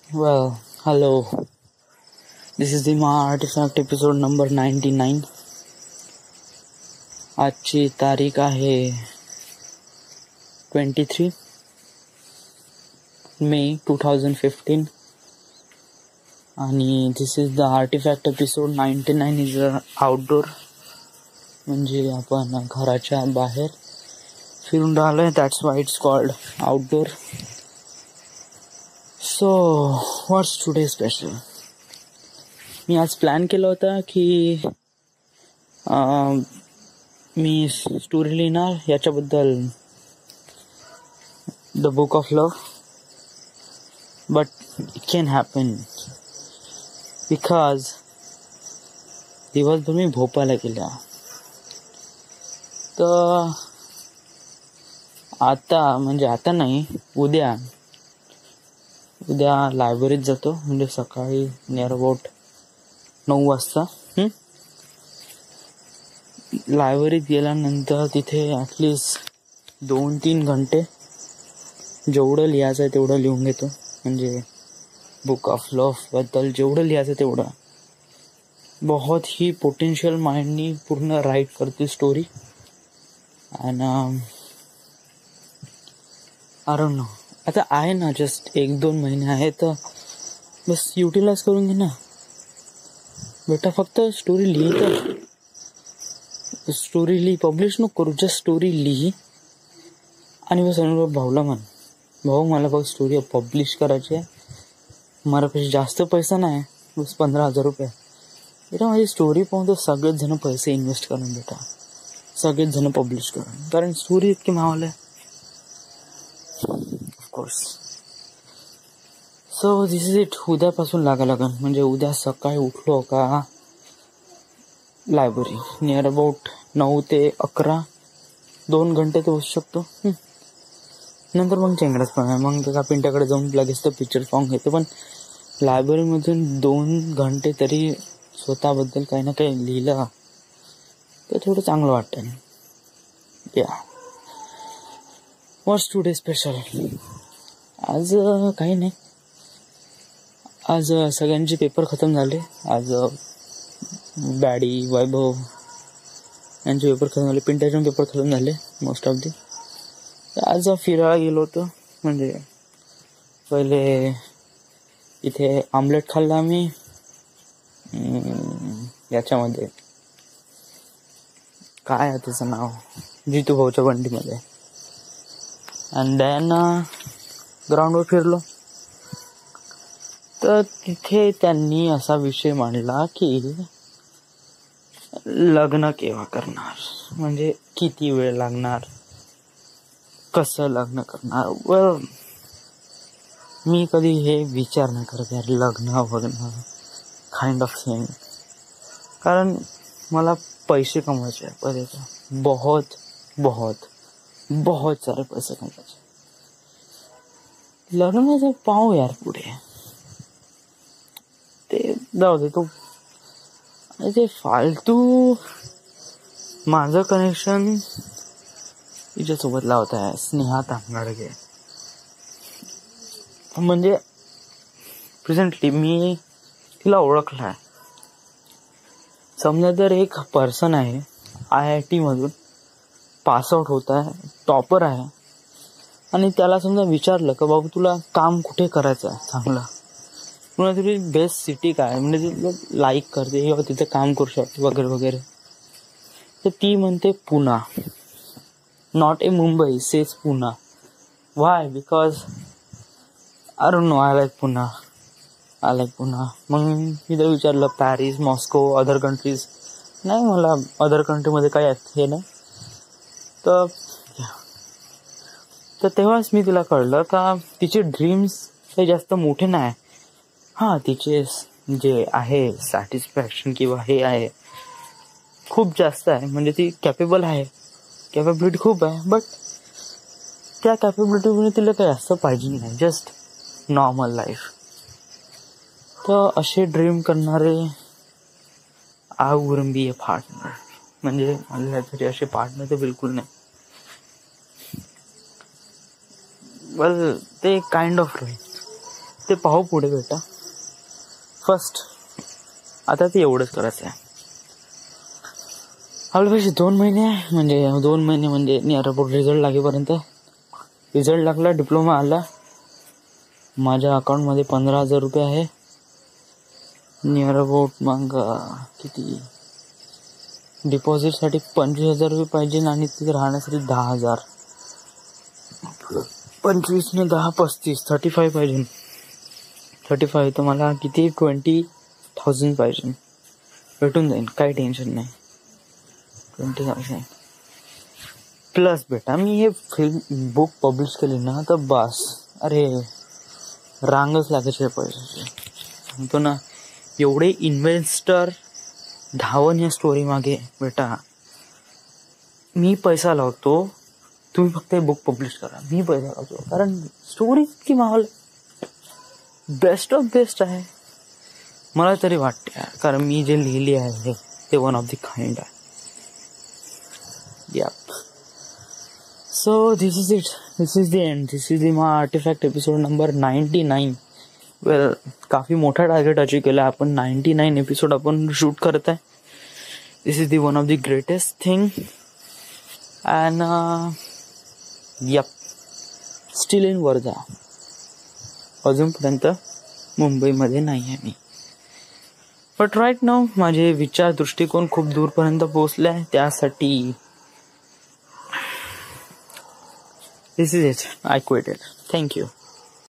Well, hello. This is the Artifact episode number 99. आजची तारीख आहे 23 मे 2015 आणि this is the artifact episode 99 is outdoor. म्हणजे आपण घराच्या बाहेर फिरून राहिलोय. That's why it's called outdoor. So what's today special. मी आज प्लॅन केला होता की मी स्टोरी लिहिणार याच्याबद्दल, the book of love, but it can happen because दिवसभर मी भोपाळला गेला. तर आता नाही, उद्या लायब्ररीत जातो. म्हणजे सकाळी नियर अबाउट 9 वाजता लायब्ररीत गेल्यानंतर तिथे ॲटलिस्ट 2-3 घंटे जेवढं लिहायचं आहे तेवढं लिहून घेतो. म्हणजे बुक ऑफ लव्ह बद्दल जेवढं लिहायचं तेवढं. बहुत ही पोटेन्शियल माइंडनी पूर्ण राईट करते स्टोरी. आणि आय डोंट नो, आता आहे ना, जस्ट 1-2 महिने आहे, तर बस युटिलाइज करून घे ना बेटा. फक्त स्टोरी लिही, पब्लिश नको करू, जस्ट स्टोरी लिही. आणि बस अनुभव भाऊला म्हण, भाऊ मला बघ स्टोरी पब्लिश करायची आहे, माझ्यापाशी जास्त पैसा नाही, बस 15,000 रुपये. बेटा माझी स्टोरी पाहून तर सगळेच जण पैसे इन्व्हेस्ट करून बेटा, सगळेच जण पब्लिश करून, कारण स्टोरी इतकी मावलं आहे. Of course. So this is it. उद्यापासून लागेल. म्हणजे उद्या सकाळी उठलो का लायब्ररी नियर अबाउट 9 ते 11, 2 घंटे तर बसू शकतो. नंतर मग चेंगडाच पण आहे. मग त्या पिंट्याकडे जाऊन लगेच तर पिक्चर पाहून घेतो. पण लायब्ररीमधून 2 घंटे तरी स्वतःबद्दल काही ना काही लिहिलं तर थोडं चांगलं वाटतं. या व्हॉट्स टुडे स्पेशल. आज काही नाही. आज सगळ्यांचे पेपर खतम झाले. आज बॅडी, वैभव यांचे पेपर खतम झाले. पिंट्याचे पेपर खतम झाले मोस्ट ऑफ दी. आज फिरायला गेलो होतो. म्हणजे पहिले इथे आमलेट खाल्ला आम्ही याच्यामध्ये, काय आहे त्याचं नाव, जितू भाऊच्या बंडीमध्ये. अँड देन ग्राउंडवर फिरलो. तर तिथे त्यांनी असा विषय मांडला की लग्न केव्हा करणार, म्हणजे किती वेळ लागणार, कसं लग्न करणार. वेल, मी कधी हे विचार नाही करत यार, लग्न काइंड ऑफ थिंग. कारण मला पैसे कमवायचे आहे पहिले, बहुत सारे पैसे कमवायचे. लग्नाचं पाहू यार पुढे, ते जाऊ दे. तो ते फालतू माझं कनेक्शन तिच्यासोबत लावत आहे, स्नेहा तांगाडगे. म्हणजे प्रेझेंटली मी तिला ओळखलं आहे. समजा जर एक पर्सन आहे IIT मधून पासआउट होत आहे, टॉपर आहे, आणि त्याला समजा विचारलं का बाबा तुला काम कुठे करायचं आहे चांगलं, पुन्हा तुझी बेस्ट सिटी काय, म्हणजे ती लाईक करते किंवा तिथे काम करू शकते वगैरे वगैरे, तर ती म्हणते Pune. Not a Mumbai, says Pune. Why? Because I don't know, I like Pune. मग मी तर विचारलं पॅरिस, मॉस्को, अदर कंट्रीज. नाही, मला अदर कंट्रीमध्ये काही हे नाही. तर तेव्हाच मी तिला कळलं का तिचे ड्रीम्स काही जास्त मोठे नाही. हां, तिचे जे आहे सॅटिस्फॅक्शन किंवा हे आहे खूप जास्त आहे. म्हणजे ती कॅपेबल आहे, कॅपेबिलिटी खूप आहे, बट त्या कॅपेबिलिटीमुळे तिला काही असं पाहिजे नाही, जस्ट नॉर्मल लाईफ. तर असे ड्रीम करणारे I wouldn't be a partner. म्हणजे माझ्यासाठी असे पार्टनर तर बिलकुल नाही. वेल, ते काइंड ऑफ ते पाहू पुढे बेटा. फर्स्ट आता ते एवढंच करायचं आहे. आपल्यापाशी 2 महिने आहे, म्हणजे 2 महिने म्हणजे नियर अबाउट रिझल्ट लागेपर्यंत. रिझल्ट लागला, डिप्लोमा आला, माझ्या अकाउंटमध्ये 15,000 रुपये आहे. नियर अबाउट मग किती डिपॉझिटसाठी 25,000 रुपये पाहिजे आणि तिथे राहण्यासाठी 10,000. 25 ने 10 35 35 पाहिजे. 35 तर मला किती 20,000 पाहिजे. भेटून जाईल, काही टेन्शन नाही. 20,000 प्लस बेटा मी हे फिल्म बुक पब्लिश केली ना तर बस, अरे रांगच लागायचे पैशाचे. सांगतो ना, एवढे इन्व्हेस्टर धावन या स्टोरी मागे बेटा. मी पैसा लावतो, तुम्ही फक्त हे बुक पब्लिश करा. मी पैसा लावतो कारण स्टोरी इतकी माहोल बेस्ट ऑफ बेस्ट आहे मला तरी वाटते. कारण मी जे लिहिली आहे ते वन ऑफ द काइंड आहे. Yep. So this is it. This is the end. This is the my artifact episode number 99. Well, काफी मोठा टार्गेट अचीव केला आपण. 99 एपिसोड आपण शूट करत आहे. This is the one of the greatest thing. And yep. Still in Wardha. अजूनपर्यंत मुंबईमध्ये नाही आहे मी. बट राईट नाव माझे विचार दृष्टिकोन खूप दूरपर्यंत पोहोचले आहे. त्यासाठी this is it. I quit it. Thank you.